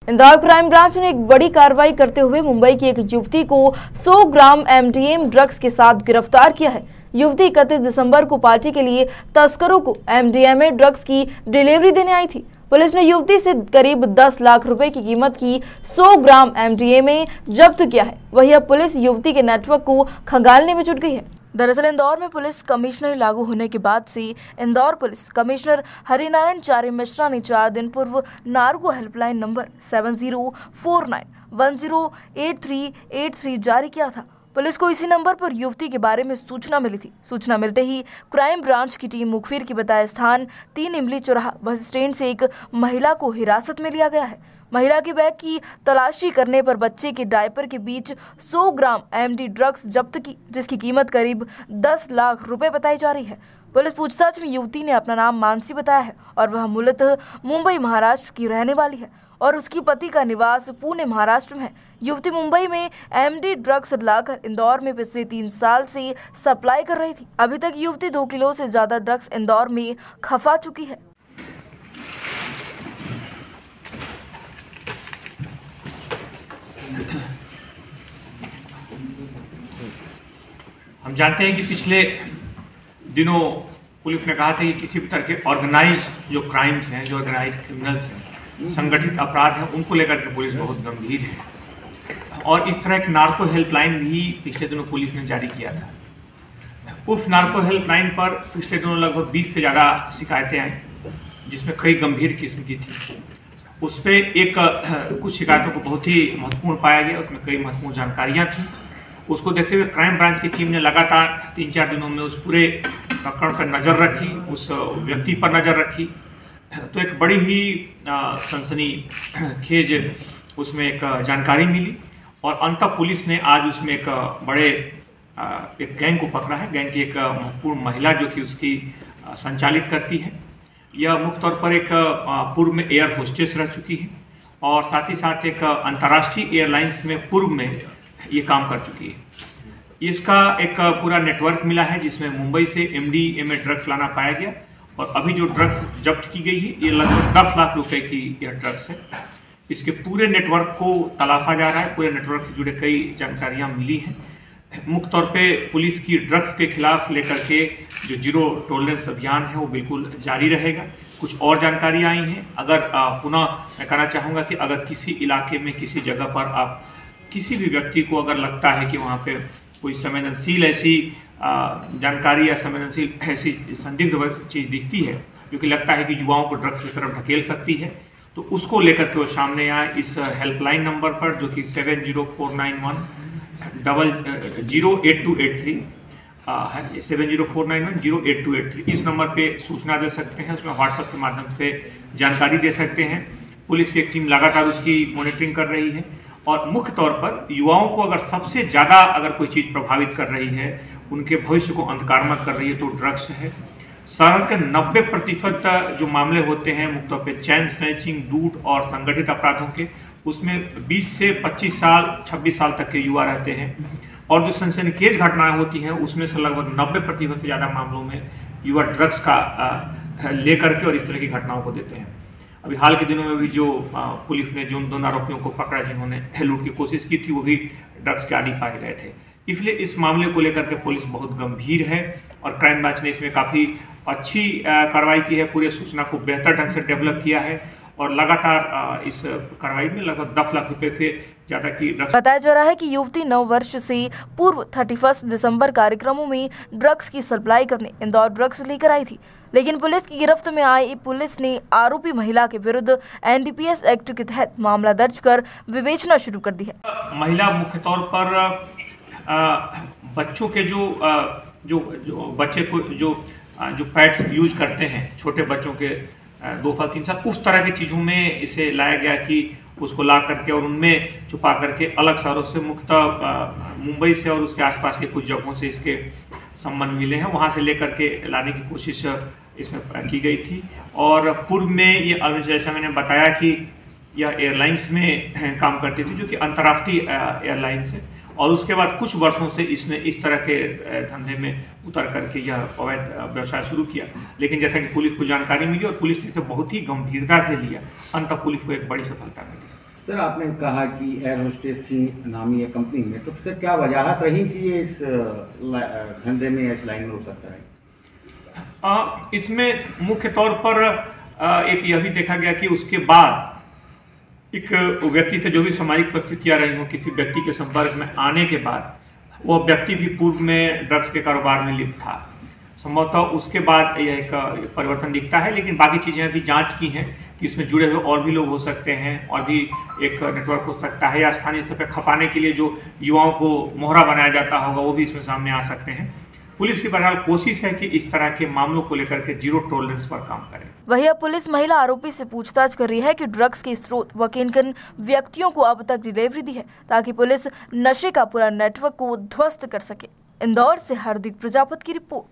Indore crime branch ने एक बड़ी कार्रवाई करते हुए मुंबई की एक युवती को 100 ग्राम एमडीएम ड्रग्स के साथ गिरफ्तार किया है। युवती 31 दिसंबर को पार्टी के लिए तस्करों को एमडीएमए ड्रग्स की डिलीवरी देने आई थी। पुलिस ने युवती से करीब 10 लाख रुपए की कीमत की 100 ग्राम एमडीएमए जब्त किया है। वहीं अब पुलिस युवती के नेटवर्क को खंगालने में जुट गई है। दरअसल इंदौर में पुलिस कमिश्नर लागू होने के बाद से इंदौर पुलिस कमिश्नर हरिनारायण चारी मिश्रा ने 4 दिन पूर्व नार्को हेल्पलाइन नंबर 7049108383 जारी किया था। पुलिस को इसी नंबर पर युवती के बारे में सूचना मिली थी। सूचना मिलते ही क्राइम ब्रांच की टीम मुखबिर की बताए स्थान 3 इमली चौराहा बस स्टैंड से एक महिला को हिरासत में लिया गया है। महिला के बैग की तलाशी करने पर बच्चे के डायपर के बीच 100 ग्राम एमडी ड्रग्स जब्त की, जिसकी कीमत करीब 10 लाख रुपए बताई जा रही है। पुलिस पूछताछ में युवती ने अपना नाम मानसी बताया है और वह मूलतः मुंबई महाराष्ट्र की रहने वाली है और उसकी पति का निवास पुणे महाराष्ट्र में है। युवती मुंबई में एमडी ड्रग्स लाकर इंदौर में पिछले 3 साल से सप्लाई कर रही थी। अभी तक युवती 2 किलो से ज्यादा ड्रग्स इंदौर में खफा चुकी है। हम जानते हैं कि पिछले दिनों पुलिस ने कहा था कि किसी भी तरह के ऑर्गेनाइज जो क्राइम्स हैं, जो ऑर्गेनाइज क्रिमिनल्स हैं, संगठित अपराध हैं, उनको लेकर के पुलिस बहुत गंभीर है और इस तरह एक नार्को हेल्पलाइन भी पिछले दिनों पुलिस ने जारी किया था। उस नार्को हेल्पलाइन पर पिछले दिनों लगभग 20 से ज़्यादा शिकायतें आई, जिसमें कई गंभीर किस्म की थी। उस पर कुछ शिकायतों को बहुत ही महत्वपूर्ण पाया गया, उसमें कई महत्वपूर्ण जानकारियाँ थी। उसको देखते हुए क्राइम ब्रांच की टीम ने लगातार 3-4 दिनों में उस पूरे प्रकरण पर नज़र रखी, उस व्यक्ति पर नज़र रखी। तो एक बड़ी ही सनसनीखेज उसमें एक जानकारी मिली और अंततः पुलिस ने आज उसमें एक गैंग को पकड़ा है। गैंग की एक महत्वपूर्ण महिला जो कि उसकी संचालित करती है। यह मुख्य तौर पर एक पूर्व में एयर होस्टेस रह चुकी है और साथ ही साथ एक अंतर्राष्ट्रीय एयरलाइंस में पूर्व में ये काम कर चुकी है। इसका एक पूरा नेटवर्क मिला है जिसमें मुंबई से एमडीएमए ड्रग्स लाना पाया गया और अभी जो ड्रग्स जब्त की गई है ये लगभग 10 लाख रुपए की यह ड्रग्स है। इसके पूरे नेटवर्क को तलाशा जा रहा है। पूरे नेटवर्क से जुड़े कई जानकारियां मिली हैं। मुख्य तौर पे पुलिस की ड्रग्स के खिलाफ लेकर के जो जीरो टॉलरेंस अभियान है वो बिल्कुल जारी रहेगा। कुछ और जानकारियाँ आई हैं। अगर पुनः मैं कहना चाहूँगा कि अगर किसी इलाके में किसी जगह पर आप किसी भी व्यक्ति को अगर लगता है कि वहाँ पे कोई संवेदनशील ऐसी जानकारी या संवेदनशील ऐसी संदिग्ध चीज़ दिखती है जो कि लगता है कि युवाओं को ड्रग्स की तरफ ढकेल सकती है, तो उसको लेकर के वो सामने आए इस हेल्पलाइन नंबर पर जो कि 7049108283 है। 7049108283 इस नंबर पे सूचना दे सकते हैं। उसमें व्हाट्सएप के माध्यम से जानकारी दे सकते हैं। पुलिस की एक टीम लगातार उसकी मॉनिटरिंग कर रही है और मुख्य तौर पर युवाओं को अगर सबसे ज़्यादा अगर कोई चीज़ प्रभावित कर रही है, उनके भविष्य को अंधकारमय कर रही है, तो ड्रग्स है। शहर के 90% जो मामले होते हैं मुख्य तौर पर चैन स्नैचिंग, लूट और संगठित अपराधों के, उसमें 20 से 25 साल 26 साल तक के युवा रहते हैं और जो सनसनीखेज घटनाएं होती हैं उसमें से लगभग 90% से ज़्यादा मामलों में युवा ड्रग्स का लेकर के और इस तरह की घटनाओं को देते हैं। अभी हाल के दिनों में भी जो पुलिस ने जो 2 आरोपियों को पकड़ा जिन्होंने लूट की कोशिश की थी, वो भी ड्रग्स के आदी पाए गए थे। इसलिए इस मामले को लेकर के पुलिस बहुत गंभीर है और क्राइम ब्रांच ने इसमें काफ़ी अच्छी कार्रवाई की है। पूरे सूचना को बेहतर ढंग से डेवलप किया है और लगातार इस कार्रवाई में लगभग 10 लाख रुपए से ज्यादा की ड्रग्स। बताया जा रहा है कि युवती 9 वर्ष से पूर्व 31 दिसंबर कार्यक्रमों में ड्रग्स की सप्लाई करने इंदौर ड्रग्स लेकर आई थी, लेकिन पुलिस की गिरफ्त में आई पुलिस ने आरोपी महिला के विरुद्ध एनडीपीएस एक्ट के तहत मामला दर्ज कर विवेचना शुरू कर दी है। महिला मुख्य तौर पर बच्चों के जो बच्चे को जो पैड्स यूज करते हैं, छोटे बच्चों के 2 साल 3 साल, उस तरह की चीज़ों में इसे लाया गया कि उसको ला करके और उनमें छुपा करके अलग शहरों से मुख्यतः मुंबई से और उसके आसपास के कुछ जगहों से इसके संबंध मिले हैं, वहाँ से लेकर के लाने की कोशिश इसमें की गई थी। और पूर्व में ये जैसा मैंने बताया कि यह एयरलाइंस में काम करती थी जो कि अंतर्राष्ट्रीय एयरलाइंस है और उसके बाद कुछ वर्षों से इसने इस तरह के धंधे में उतर करके यह अवैध व्यवसाय शुरू किया। लेकिन जैसा कि पुलिस को जानकारी मिली और पुलिस ने इसे बहुत ही गंभीरता से लिया, अंततः पुलिस को एक बड़ी सफलता मिली। सर, आपने कहा कि एयर होस्टेस थी नामी या कंपनी में, तो सर क्या वजह रही कि ये इस धंधे में, इस लाइन में हो सकता है? इसमें मुख्य तौर पर एक यह भी देखा गया कि उसके बाद एक व्यक्ति से जो भी सामाजिक परिस्थितियाँ रही हों, किसी व्यक्ति के संपर्क में आने के बाद वो व्यक्ति भी पूर्व में ड्रग्स के कारोबार में लिप्त था। संभवतः उसके बाद यह एक परिवर्तन दिखता है, लेकिन बाकी चीज़ें अभी जांच की हैं कि इसमें जुड़े हुए और भी लोग हो सकते हैं और भी एक नेटवर्क हो सकता है, या स्थानीय स्तर पर खपाने के लिए जो युवाओं को मोहरा बनाया जाता होगा वो भी इसमें सामने आ सकते हैं। पुलिस की बहरहाल कोशिश है कि इस तरह के मामलों को लेकर के जीरो टॉलरेंस पर काम करे। वहीं अब पुलिस महिला आरोपी से पूछताछ कर रही है कि ड्रग्स के स्रोत व किन व्यक्तियों को अब तक डिलीवरी दी है, ताकि पुलिस नशे का पूरा नेटवर्क को ध्वस्त कर सके। इंदौर से हार्दिक प्रजापति की रिपोर्ट।